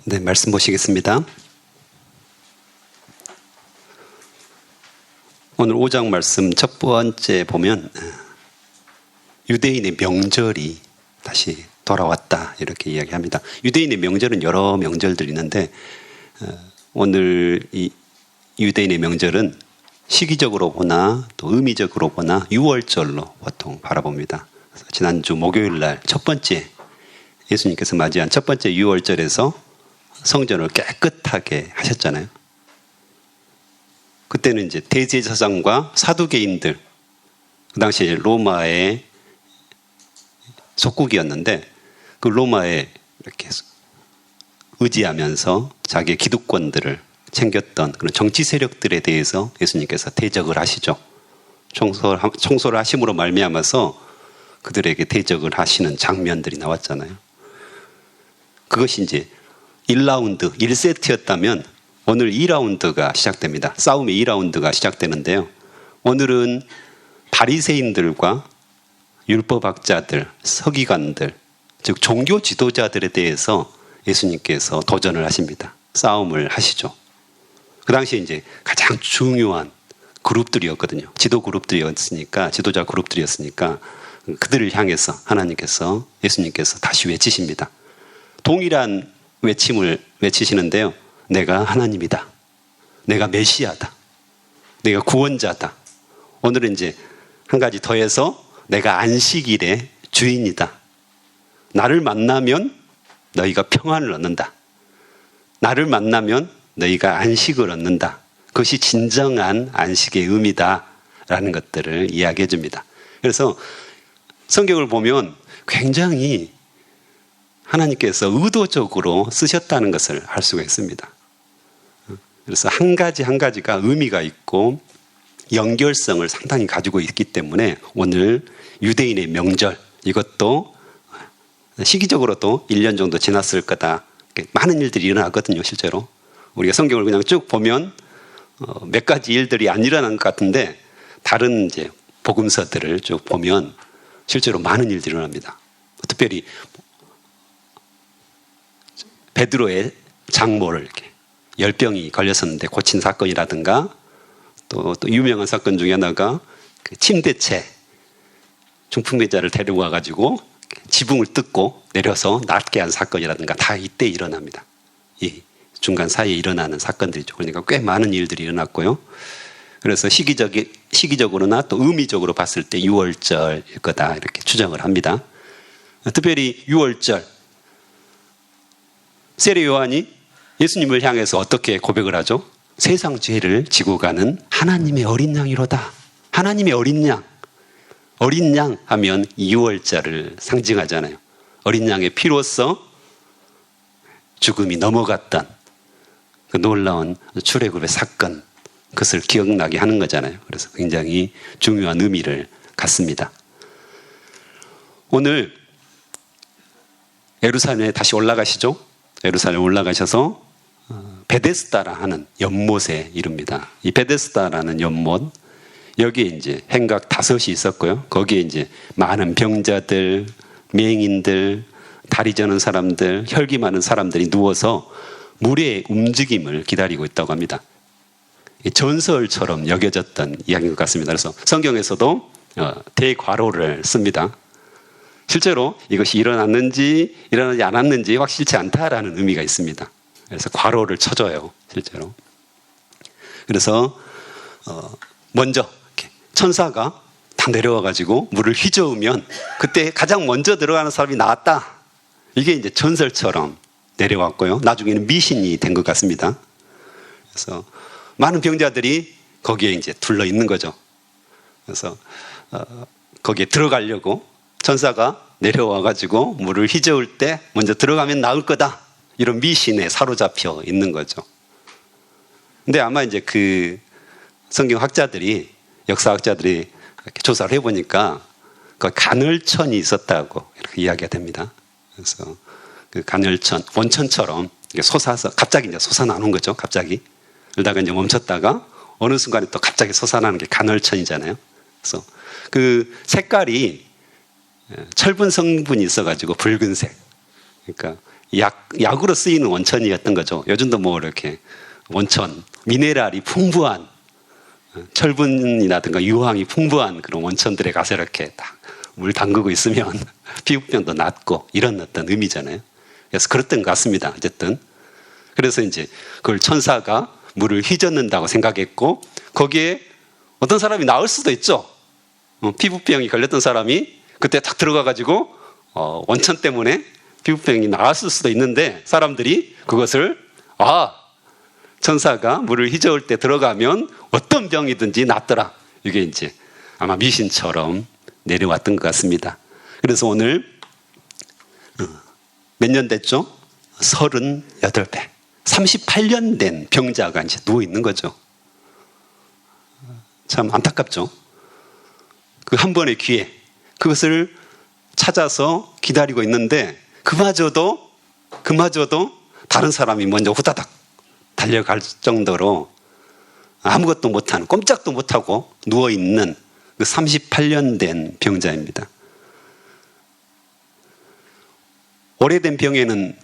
네, 말씀 보시겠습니다. 오늘 5장 말씀 첫 번째 보면 유대인의 명절이 다시 돌아왔다 이렇게 이야기합니다. 유대인의 명절은 여러 명절들이 있는데 오늘 이 유대인의 명절은 시기적으로 보나 또 의미적으로 보나 유월절로 보통 바라봅니다. 그래서 지난주 목요일 날 첫 번째 예수님께서 맞이한 첫 번째 유월절에서 성전을 깨끗하게 하셨잖아요. 그때는 이제 대제사장과 사두개인들, 그 당시에 로마의 속국이었는데 그 로마에 이렇게 의지하면서 자기의 기득권들을 챙겼던 그런 정치 세력들에 대해서 예수님께서 대적을 하시죠. 청소를 하심으로 말미암아서 그들에게 대적을 하시는 장면들이 나왔잖아요. 그것이 이제 1라운드, 1세트였다면 오늘 2라운드가 시작됩니다. 싸움의 2라운드가 시작되는데요. 오늘은 바리새인들과 율법학자들, 서기관들, 즉 종교 지도자들에 대해서 예수님께서 도전을 하십니다. 싸움을 하시죠. 그 당시에 이제 가장 중요한 그룹들이었거든요. 지도 그룹들이었으니까, 지도자 그룹들이었으니까 그들을 향해서 하나님께서, 예수님께서 다시 외치십니다. 동일한 외침을 외치시는데요. 내가 하나님이다. 내가 메시아다. 내가 구원자다. 오늘은 이제 한 가지 더해서 내가 안식일의 주인이다. 나를 만나면 너희가 평안을 얻는다. 나를 만나면 너희가 안식을 얻는다. 그것이 진정한 안식의 의미다. 라는 것들을 이야기해 줍니다. 그래서 성경을 보면 굉장히 하나님께서 의도적으로 쓰셨다는 것을 알 수가 있습니다. 그래서 한 가지 한 가지가 의미가 있고 연결성을 상당히 가지고 있기 때문에 오늘 유대인의 명절, 이것도 시기적으로도 1년 정도 지났을 거다. 많은 일들이 일어나거든요, 실제로. 우리가 성경을 그냥 쭉 보면 몇 가지 일들이 안 일어난 것 같은데 다른 이제 복음서들을 쭉 보면 실제로 많은 일들이 일어납니다. 특별히 베드로의 장모를 이렇게 열병이 걸렸었는데 고친 사건이라든가 또 유명한 사건 중에 하나가 그 침대채 중풍배자를 데리고 와가지고 지붕을 뜯고 내려서 낫게 한 사건이라든가 다 이때 일어납니다. 이 중간 사이에 일어나는 사건들이죠. 그러니까 꽤 많은 일들이 일어났고요. 그래서 시기적으로나 또 의미적으로 봤을 때 6월절일 거다 이렇게 추정을 합니다. 특별히 6월절 세례 요한이 예수님을 향해서 어떻게 고백을 하죠? 세상 죄를 지고 가는 하나님의 어린 양이로다. 하나님의 어린 양. 어린 양 하면 6월절을 상징하잖아요. 어린 양의 피로써 죽음이 넘어갔던 그 놀라운 출애굽의 사건, 그것을 기억나게 하는 거잖아요. 그래서 굉장히 중요한 의미를 갖습니다. 오늘 예루살렘에 다시 올라가시죠? 예루살렘 올라가셔서 베데스다라 하는 연못에 이릅니다. 이 베데스다라는 연못, 여기에 이제 행각 5이 있었고요. 거기에 이제 많은 병자들, 맹인들, 다리 저는 사람들, 혈기 많은 사람들이 누워서 물의 움직임을 기다리고 있다고 합니다. 전설처럼 여겨졌던 이야기인 것 같습니다. 그래서 성경에서도 대과로를 씁니다. 실제로 이것이 일어났는지 일어나지 않았는지 확실치 않다라는 의미가 있습니다. 그래서 괄호를 쳐줘요, 실제로. 그래서 먼저 천사가 다 내려와가지고 물을 휘저으면 그때 가장 먼저 들어가는 사람이 나왔다. 이게 이제 전설처럼 내려왔고요. 나중에는 미신이 된 것 같습니다. 그래서 많은 병자들이 거기에 이제 둘러 있는 거죠. 그래서 거기에 들어가려고 천사가 내려와가지고 물을 휘저을 때 먼저 들어가면 나을 거다. 이런 미신에 사로잡혀 있는 거죠. 근데 아마 이제 그 성경학자들이, 역사학자들이 이렇게 조사를 해보니까 그 간헐천이 있었다고 이렇게 이야기가 됩니다. 그래서 그 간헐천, 원천처럼 솟아서 갑자기 이제 솟아나는 거죠. 갑자기. 그러다가 이제 멈췄다가 어느 순간에 또 갑자기 솟아나는 게 간헐천이잖아요. 그래서 그 색깔이 철분 성분이 있어가지고 붉은색. 그러니까 약으로 쓰이는 원천이었던 거죠. 요즘도 뭐 이렇게 원천, 미네랄이 풍부한 철분이라든가 유황이 풍부한 그런 원천들에 가서 이렇게 딱 물 담그고 있으면 피부병도 낫고 이런 어떤 의미잖아요. 그래서 그랬던 것 같습니다. 어쨌든. 그래서 이제 그걸 천사가 물을 휘젓는다고 생각했고 거기에 어떤 사람이 나을 수도 있죠. 피부병이 걸렸던 사람이 그때 딱 들어가가지고 원천 때문에 피부병이 나았을 수도 있는데 사람들이 그것을 천사가 물을 휘저을 때 들어가면 어떤 병이든지 낫더라. 이게 이제 아마 미신처럼 내려왔던 것 같습니다. 그래서 오늘 몇 년 됐죠? 38배. 38년 된 병자가 이제 누워 있는 거죠. 참 안타깝죠? 그 한 번의 기회, 그것을 찾아서 기다리고 있는데 그마저도 다른 사람이 먼저 후다닥 달려갈 정도로 아무것도 못하는, 꼼짝도 못하고 누워있는 그 38년 된 병자입니다. 오래된 병에는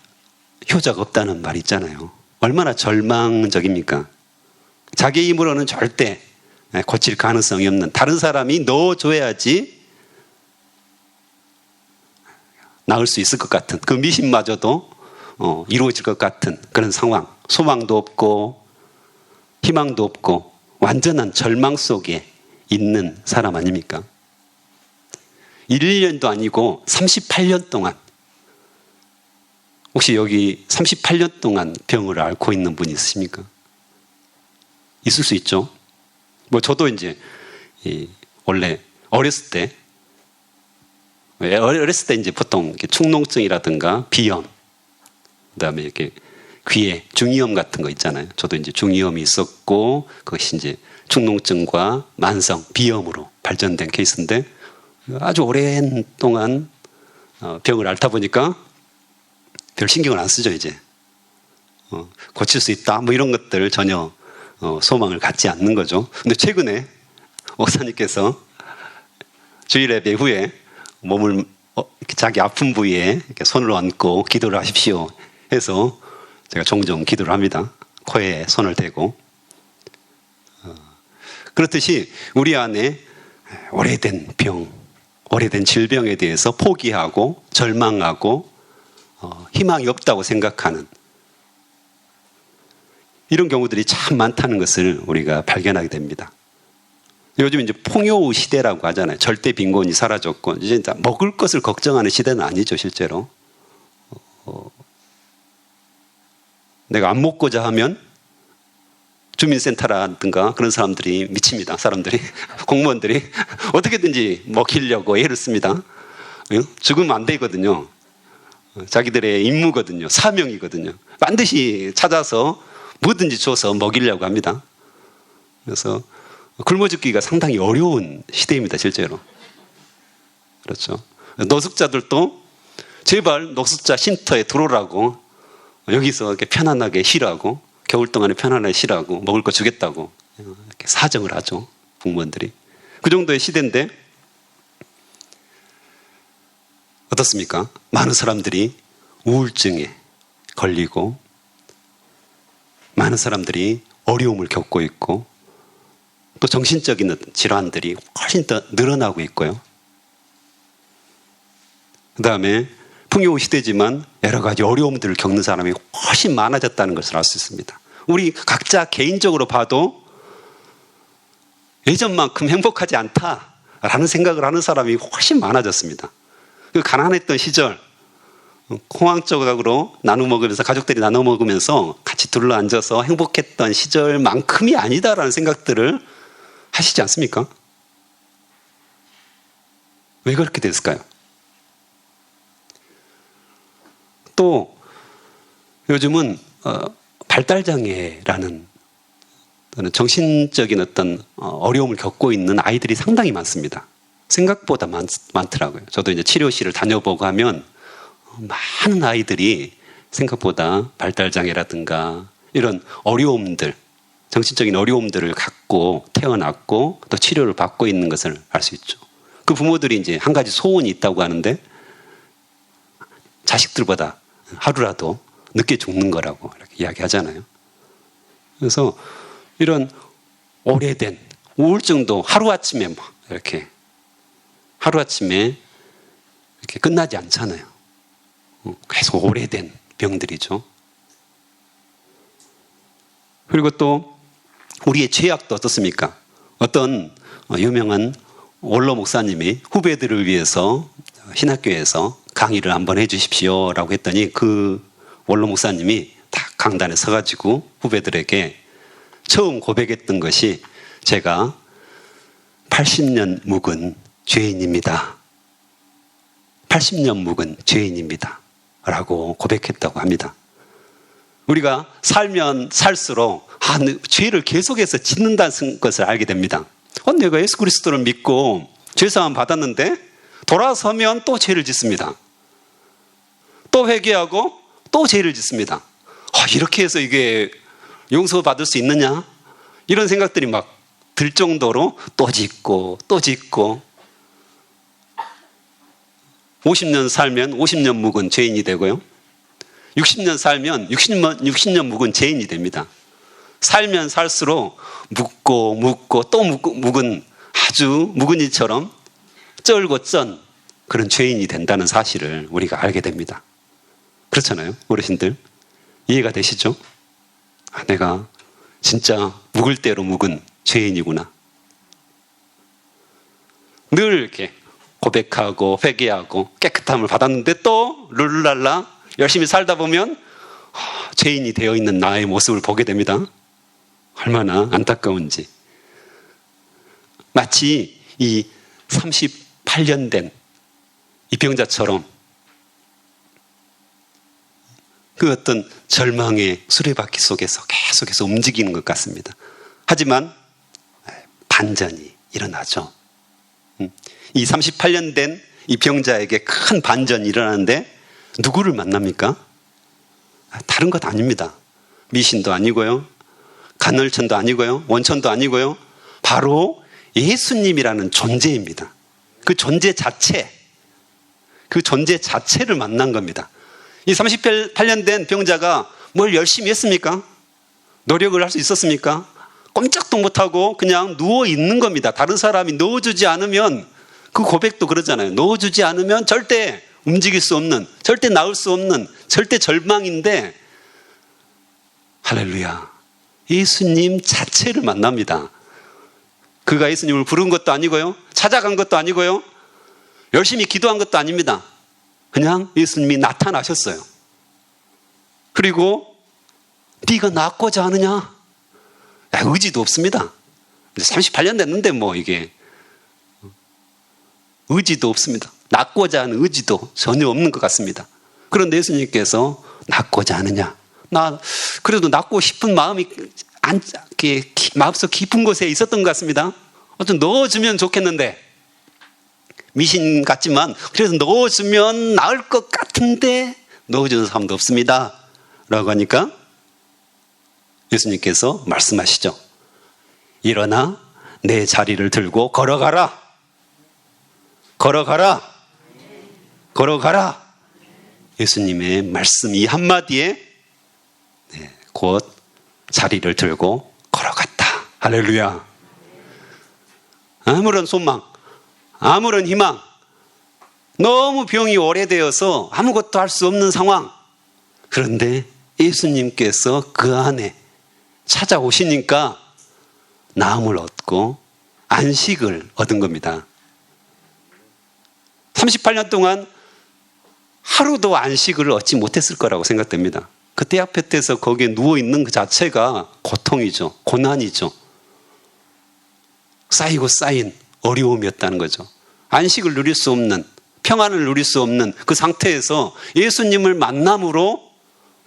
효자가 없다는 말이 있잖아요. 얼마나 절망적입니까? 자기 힘으로는 절대 고칠 가능성이 없는, 다른 사람이 넣어줘야지 나을 수 있을 것 같은, 그 미신마저도 이루어질 것 같은 그런 상황, 소망도 없고 희망도 없고 완전한 절망 속에 있는 사람 아닙니까? 1, 2년도 아니고 38년 동안, 혹시 여기 38년 동안 병을 앓고 있는 분이 있으십니까? 있을 수 있죠. 뭐 저도 이제 원래 어렸을 때 이제 보통 축농증이라든가 비염, 그다음에 이렇게 귀에 중이염 같은 거 있잖아요. 저도 이제 중이염이 있었고 그것이 이제 축농증과 만성 비염으로 발전된 케이스인데 아주 오랜 동안 병을 앓다 보니까 별 신경을 안 쓰죠. 이제 고칠 수 있다 뭐 이런 것들 전혀 소망을 갖지 않는 거죠. 근데 최근에 목사님께서 주일 예배 후에 몸을 자기 아픈 부위에 이렇게 손을 얹고 기도를 하십시오 해서 제가 종종 기도를 합니다. 코에 손을 대고. 그렇듯이 우리 안에 오래된 병, 오래된 질병에 대해서 포기하고 절망하고 희망이 없다고 생각하는 이런 경우들이 참 많다는 것을 우리가 발견하게 됩니다. 요즘 이제 풍요 시대라고 하잖아요. 절대 빈곤이 사라졌고 이제 먹을 것을 걱정하는 시대는 아니죠, 실제로. 내가 안 먹고자 하면 주민센터라든가 그런 사람들이 미칩니다. 사람들이 공무원들이 어떻게든지 먹히려고 애를 씁니다. 죽으면 안 되거든요. 자기들의 임무거든요. 사명이거든요. 반드시 찾아서 뭐든지 줘서 먹이려고 합니다. 그래서 굶어 죽기가 상당히 어려운 시대입니다. 실제로. 그렇죠. 노숙자들도 제발 노숙자 쉼터에 들어오라고 여기서 이렇게 편안하게 쉬라고, 겨울 동안에 편안하게 쉬라고, 먹을 거 주겠다고 이렇게 사정을 하죠. 공무원들이. 그 정도의 시대인데 어떻습니까? 많은 사람들이 우울증에 걸리고 많은 사람들이 어려움을 겪고 있고 또 정신적인 질환들이 훨씬 더 늘어나고 있고요. 그 다음에 풍요 시대지만 여러 가지 어려움들을 겪는 사람이 훨씬 많아졌다는 것을 알 수 있습니다. 우리 각자 개인적으로 봐도 예전만큼 행복하지 않다라는 생각을 하는 사람이 훨씬 많아졌습니다. 그 가난했던 시절, 공황 조각으로 나눠 먹으면서, 가족들이 나눠 먹으면서 같이 둘러앉아서 행복했던 시절만큼이 아니다라는 생각들을 하시지 않습니까? 왜 그렇게 됐을까요? 또 요즘은 발달장애라는 정신적인 어떤 어려움을 겪고 있는 아이들이 상당히 많습니다. 생각보다 많더라고요. 저도 이제 치료실을 다녀보고 하면 많은 아이들이 생각보다 발달장애라든가 이런 어려움들, 정신적인 어려움들을 갖고 태어났고 또 치료를 받고 있는 것을 알 수 있죠. 그 부모들이 이제 한 가지 소원이 있다고 하는데 자식들보다 하루라도 늦게 죽는 거라고 이렇게 이야기하잖아요. 그래서 이런 오래된 우울증도 하루아침에 막 이렇게 하루아침에 이렇게 끝나지 않잖아요. 계속 오래된 병들이죠. 그리고 또 우리의 죄악도 어떻습니까? 어떤 유명한 원로 목사님이 후배들을 위해서 신학교에서 강의를 한번 해주십시오라고 했더니 그 원로 목사님이 딱 강단에 서가지고 후배들에게 처음 고백했던 것이 제가 80년 묵은 죄인입니다. 80년 묵은 죄인입니다. 라고 고백했다고 합니다. 우리가 살면 살수록 죄를 계속해서 짓는다는 것을 알게 됩니다. 내가 예수 그리스도를 믿고 죄사함 받았는데 돌아서면 또 죄를 짓습니다. 또 회개하고 또 죄를 짓습니다. 이렇게 해서 이게 용서받을 수 있느냐? 이런 생각들이 막 들 정도로 또 짓고 또 짓고 50년 살면 50년 묵은 죄인이 되고요. 60년 살면 60년 묵은 죄인이 됩니다. 살면 살수록 묵고 또 묵은 아주 묵은이처럼 쩔고 쩐 그런 죄인이 된다는 사실을 우리가 알게 됩니다. 그렇잖아요, 어르신들? 이해가 되시죠? 내가 진짜 묵을 대로 묵은 죄인이구나. 늘 이렇게 고백하고 회개하고 깨끗함을 받았는데 또 룰루랄라 열심히 살다 보면 죄인이 되어 있는 나의 모습을 보게 됩니다. 얼마나 안타까운지. 마치 이 38년 된 이 병자처럼 그 어떤 절망의 수레바퀴 속에서 계속해서 움직이는 것 같습니다. 하지만 반전이 일어나죠. 이 38년 된 이 병자에게 큰 반전이 일어나는데 누구를 만납니까? 다른 것 아닙니다. 미신도 아니고요. 간헐천도 아니고요. 원천도 아니고요. 바로 예수님이라는 존재입니다. 그 존재 자체를 만난 겁니다. 이 38년 된 병자가 뭘 열심히 했습니까? 노력을 할 수 있었습니까? 꼼짝도 못하고 그냥 누워 있는 겁니다. 다른 사람이 넣어주지 않으면, 그 고백도 그러잖아요. 넣어주지 않으면 절대 움직일 수 없는, 절대 나을 수 없는, 절대 절망인데, 할렐루야, 예수님 자체를 만납니다. 그가 예수님을 부른 것도 아니고요, 찾아간 것도 아니고요, 열심히 기도한 것도 아닙니다. 그냥 예수님이 나타나셨어요. 그리고 네가 낫고자 하느냐? 의지도 없습니다. 38년 됐는데 뭐 이게 의지도 없습니다. 낫고자 하는 의지도 전혀 없는 것 같습니다. 그런데 예수님께서 낫고자 하느냐? 나 그래도 낫고 싶은 마음이 마음속 깊은 곳에 있었던 것 같습니다. 좀 넣어주면 좋겠는데, 미신 같지만 그래서 넣어주면 나을 것 같은데 넣어주는 사람도 없습니다 라고 하니까 예수님께서 말씀하시죠. 일어나 내 자리를 들고 걸어가라. 걸어가라. 걸어가라. 예수님의 말씀 이 한마디에 곧 자리를 들고 걸어갔다. 할렐루야. 아무런 소망, 아무런 희망, 너무 병이 오래되어서 아무것도 할 수 없는 상황. 그런데 예수님께서 그 안에 찾아오시니까 나음을 얻고 안식을 얻은 겁니다. 38년 동안 하루도 안식을 얻지 못했을 거라고 생각됩니다. 그 대학볕에서 거기에 누워있는 그 자체가 고통이죠. 고난이죠. 쌓이고 쌓인 어려움이었다는 거죠. 안식을 누릴 수 없는, 평안을 누릴 수 없는 그 상태에서 예수님을 만남으로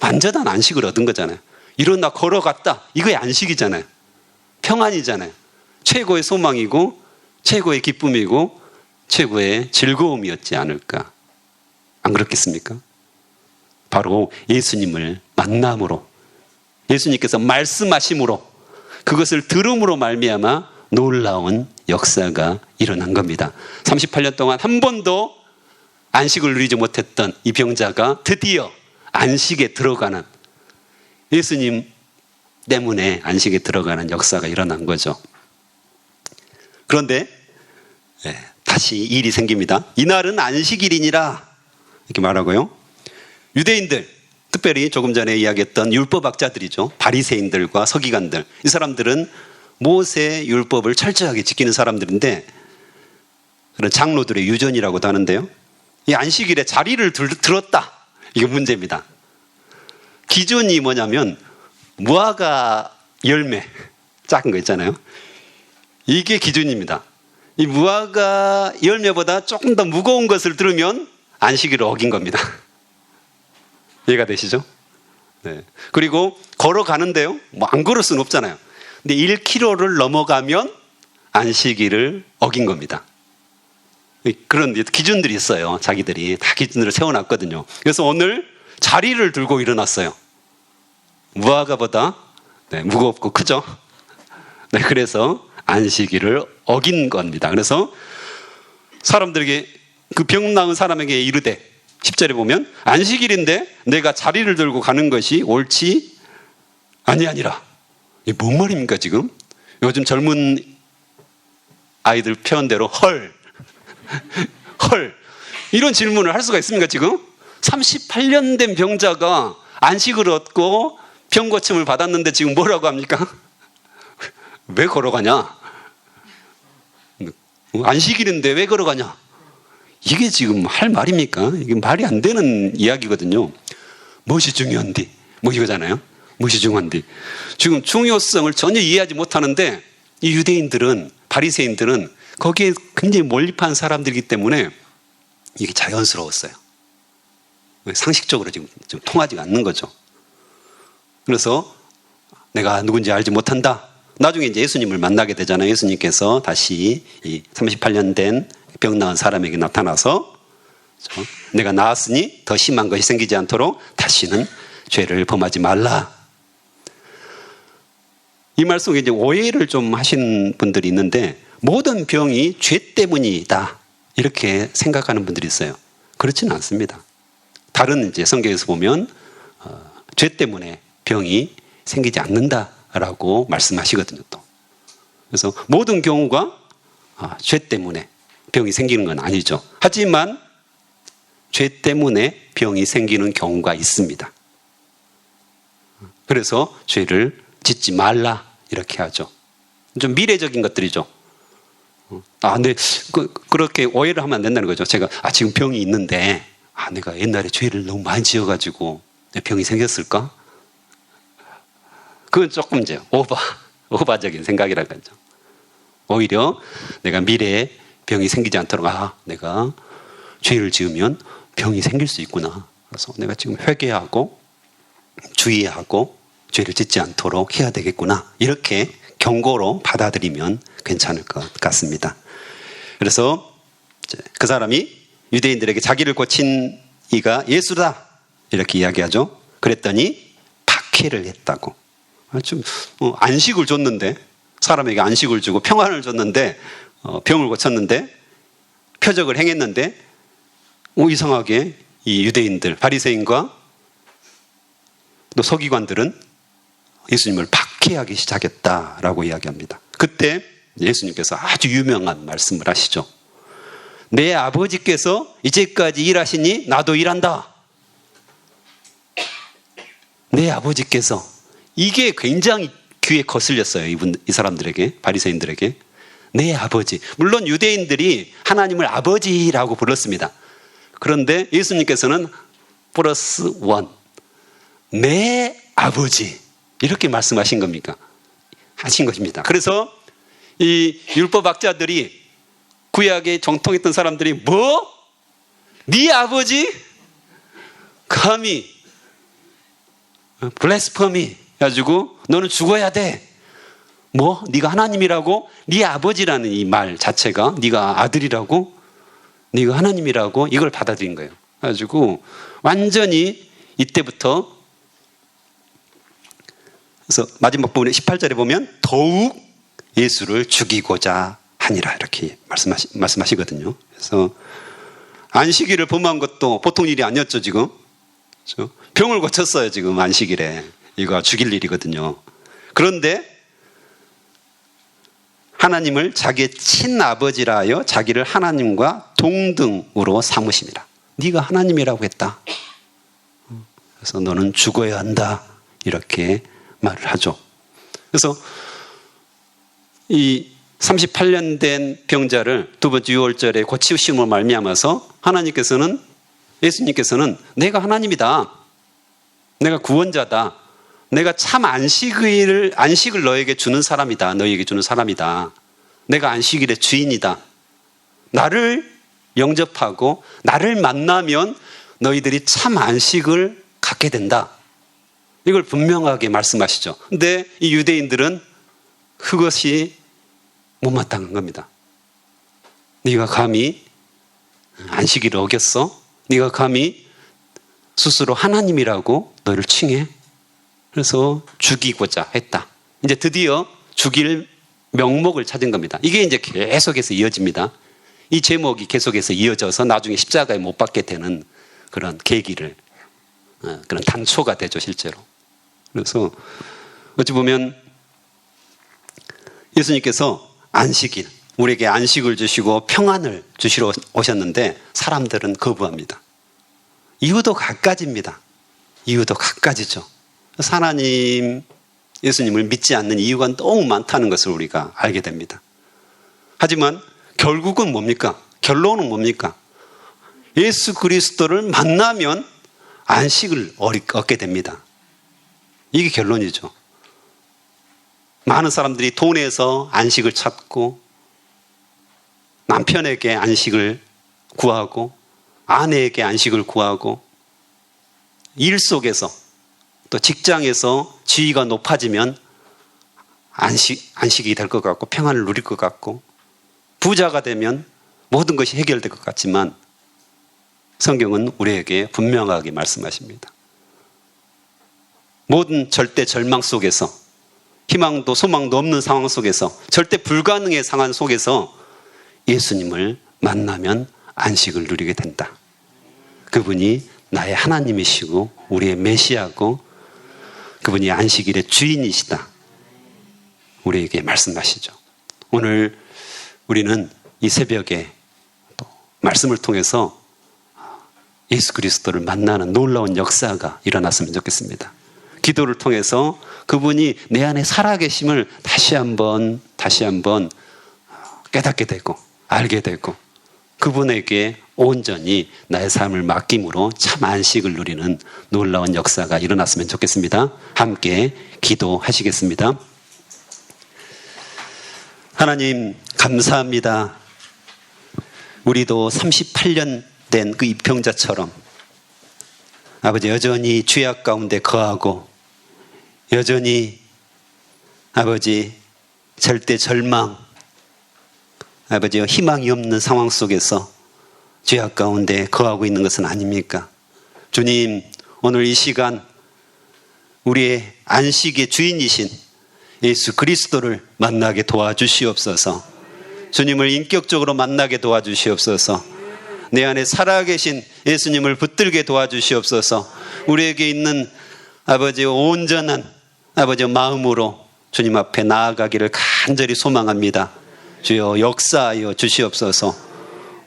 완전한 안식을 얻은 거잖아요. 일어나 걸어갔다. 이거의 안식이잖아요. 평안이잖아요. 최고의 소망이고 최고의 기쁨이고 최고의 즐거움이었지 않을까. 안 그렇겠습니까? 바로 예수님을 만남으로, 예수님께서 말씀하심으로, 그것을 들음으로 말미암아 놀라운 역사가 일어난 겁니다. 38년 동안 한 번도 안식을 누리지 못했던 이 병자가 드디어 안식에 들어가는, 예수님 때문에 안식에 들어가는 역사가 일어난 거죠. 그런데 다시 일이 생깁니다. 이날은 안식일이니라 이렇게 말하고요. 유대인들, 특별히 조금 전에 이야기했던 율법학자들이죠. 바리새인들과 서기관들, 이 사람들은 모세 율법을 철저하게 지키는 사람들인데, 그런 장로들의 유전이라고도 하는데요, 이 안식일에 자리를 들었다, 이게 문제입니다. 기준이 뭐냐면 무화과 열매 작은 거 있잖아요. 이게 기준입니다. 이 무화과 열매보다 조금 더 무거운 것을 들으면 안식일을 어긴 겁니다. 이해가 되시죠? 네. 그리고 걸어가는데요, 뭐 안 걸을 수는 없잖아요. 근데 1km를 넘어가면 안식일을 어긴 겁니다. 그런 기준들이 있어요. 자기들이 다 기준들을 세워놨거든요. 그래서 오늘 자리를 들고 일어났어요. 무화과보다 무겁고 크죠? 네, 그래서 안식일을 어긴 겁니다. 그래서 사람들에게, 그 병 나은 사람에게 이르되, 10절에 보면 안식일인데 내가 자리를 들고 가는 것이 옳지 아니하니라. 이게 뭔 말입니까 지금? 요즘 젊은 아이들 표현대로 헐 이런 질문을 할 수가 있습니까 지금? 38년 된 병자가 안식을 얻고 병 고침을 받았는데 지금 뭐라고 합니까? 왜 걸어가냐? 안식일인데 왜 걸어가냐? 이게 지금 할 말입니까? 이게 말이 안 되는 이야기거든요. 무엇이 중요한디? 뭐 이거잖아요. 무엇이 중요한디? 지금 중요성을 전혀 이해하지 못하는데, 이 유대인들은, 바리새인들은 거기에 굉장히 몰입한 사람들이기 때문에 이게 자연스러웠어요. 상식적으로 지금 좀 통하지 않는 거죠. 그래서 내가 누군지 알지 못한다. 나중에 이제 예수님을 만나게 되잖아요. 예수님께서 다시 이 38년 된 병 나은 사람에게 나타나서 내가 나았으니 더 심한 것이 생기지 않도록 다시는 죄를 범하지 말라. 이 말씀에 이제 오해를 좀 하신 분들이 있는데, 모든 병이 죄 때문이다 이렇게 생각하는 분들이 있어요. 그렇지는 않습니다. 다른 이제 성경에서 보면 죄 때문에 병이 생기지 않는다라고 말씀하시거든요. 또 그래서 모든 경우가 죄 때문에 병이 생기는 건 아니죠. 하지만 죄 때문에 병이 생기는 경우가 있습니다. 그래서 죄를 짓지 말라 이렇게 하죠. 좀 미래적인 것들이죠. 근데 그렇게 오해를 하면 안 된다는 거죠. 제가 지금 병이 있는데 내가 옛날에 죄를 너무 많이 지어가지고 병이 생겼을까? 그건 조금 이제 오바적인 생각이라는 거죠. 오히려 내가 미래에 병이 생기지 않도록 내가 죄를 지으면 병이 생길 수 있구나. 그래서 내가 지금 회개하고 주의하고 죄를 짓지 않도록 해야 되겠구나. 이렇게 경고로 받아들이면 괜찮을 것 같습니다. 그래서 그 사람이 유대인들에게 자기를 고친 이가 예수다 이렇게 이야기하죠. 그랬더니 박해를 했다고. 좀 안식을 줬는데, 사람에게 안식을 주고 평안을 줬는데, 병을 고쳤는데, 표적을 행했는데, 이상하게 이 유대인들, 바리새인과 또 서기관들은 예수님을 박해하기 시작했다라고 이야기합니다. 그때 예수님께서 아주 유명한 말씀을 하시죠. 내 아버지께서 이제까지 일하시니 나도 일한다. 내 아버지께서, 이게 굉장히 귀에 거슬렸어요. 이 사람들에게, 바리새인들에게. 내 아버지. 물론 유대인들이 하나님을 아버지라고 불렀습니다. 그런데 예수님께서는 플러스 원, 내 아버지 이렇게 말씀하신 겁니까? 하신 것입니다. 그래서 이 율법학자들이, 구약에 정통했던 사람들이 뭐? 네 아버지? 감히 블레스퍼미 해가지고 너는 죽어야 돼. 뭐? 네가 하나님이라고? 네 아버지라는 이 말 자체가, 네가 아들이라고? 네가 하나님이라고? 이걸 받아들인 거예요. 그래가지고 완전히 이때부터, 그래서 마지막 부분에 18절에 보면 더욱 예수를 죽이고자 하니라 이렇게 말씀하시거든요. 그래서 안식일을 범한 것도 보통 일이 아니었죠. 지금 그렇죠? 병을 고쳤어요. 지금 안식일에. 이거 죽일 일이거든요. 그런데 하나님을 자기의 친아버지라 하여 자기를 하나님과 동등으로 삼으십니다. 네가 하나님이라고 했다. 그래서 너는 죽어야 한다. 이렇게 말을 하죠. 그래서 이 38년 된 병자를 두 번째 유월절에 고치심으로 말미암아서 하나님께서는, 예수님께서는 내가 하나님이다. 내가 구원자다. 내가 참 안식을 너에게 주는 사람이다. 너에게 주는 사람이다. 내가 안식일의 주인이다. 나를 영접하고 나를 만나면 너희들이 참 안식을 갖게 된다. 이걸 분명하게 말씀하시죠. 근데 이 유대인들은 그것이 못마땅한 겁니다. 네가 감히 안식일을 어겼어? 네가 감히 스스로 하나님이라고 너를 칭해? 그래서 죽이고자 했다. 이제 드디어 죽일 명목을 찾은 겁니다. 이게 이제 계속해서 이어집니다. 이 제목이 계속해서 이어져서 나중에 십자가에 못 박게 되는 그런 계기를, 그런 단초가 되죠, 실제로. 그래서 어찌 보면 예수님께서 안식일, 우리에게 안식을 주시고 평안을 주시러 오셨는데 사람들은 거부합니다. 이유도 갖가지입니다. 이유도 갖가지죠. 하나님, 예수님을 믿지 않는 이유가 너무 많다는 것을 우리가 알게 됩니다. 하지만 결국은 뭡니까? 결론은 뭡니까? 예수 그리스도를 만나면 안식을 얻게 됩니다. 이게 결론이죠. 많은 사람들이 돈에서 안식을 찾고 남편에게 안식을 구하고 아내에게 안식을 구하고 일 속에서 또 직장에서 지위가 높아지면 안식이 될 것 같고 평안을 누릴 것 같고 부자가 되면 모든 것이 해결될 것 같지만 성경은 우리에게 분명하게 말씀하십니다. 모든 절대 절망 속에서 희망도 소망도 없는 상황 속에서 절대 불가능의 상황 속에서 예수님을 만나면 안식을 누리게 된다. 그분이 나의 하나님이시고 우리의 메시아고 그분이 안식일의 주인이시다. 우리에게 말씀하시죠. 오늘 우리는 이 새벽에 또 말씀을 통해서 예수 그리스도를 만나는 놀라운 역사가 일어났으면 좋겠습니다. 기도를 통해서 그분이 내 안에 살아계심을 다시 한번 깨닫게 되고 알게 되고 그분에게 온전히 나의 삶을 맡김으로 참 안식을 누리는 놀라운 역사가 일어났으면 좋겠습니다. 함께 기도하시겠습니다. 하나님 감사합니다. 우리도 38년 된 그 입병자처럼 아버지 여전히 죄악 가운데 거하고 여전히 아버지 절대 절망 아버지 희망이 없는 상황 속에서 죄악 가운데 거하고 있는 것은 아닙니까? 주님, 오늘 이 시간 우리의 안식의 주인이신 예수 그리스도를 만나게 도와주시옵소서. 주님을 인격적으로 만나게 도와주시옵소서. 내 안에 살아계신 예수님을 붙들게 도와주시옵소서. 우리에게 있는 아버지 온전한 아버지 마음으로 주님 앞에 나아가기를 간절히 소망합니다. 주여 역사하여 주시옵소서.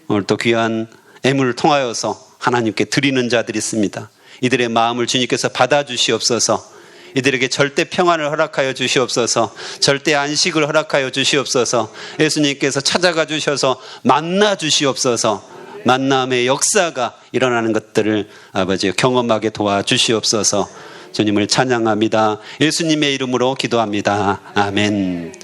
오늘 또 귀한 애물을 통하여서 하나님께 드리는 자들이 있습니다. 이들의 마음을 주님께서 받아주시옵소서. 이들에게 절대 평안을 허락하여 주시옵소서. 절대 안식을 허락하여 주시옵소서. 예수님께서 찾아가 주셔서 만나 주시옵소서. 만남의 역사가 일어나는 것들을 아버지 경험하게 도와주시옵소서. 주님을 찬양합니다. 예수님의 이름으로 기도합니다. 아멘.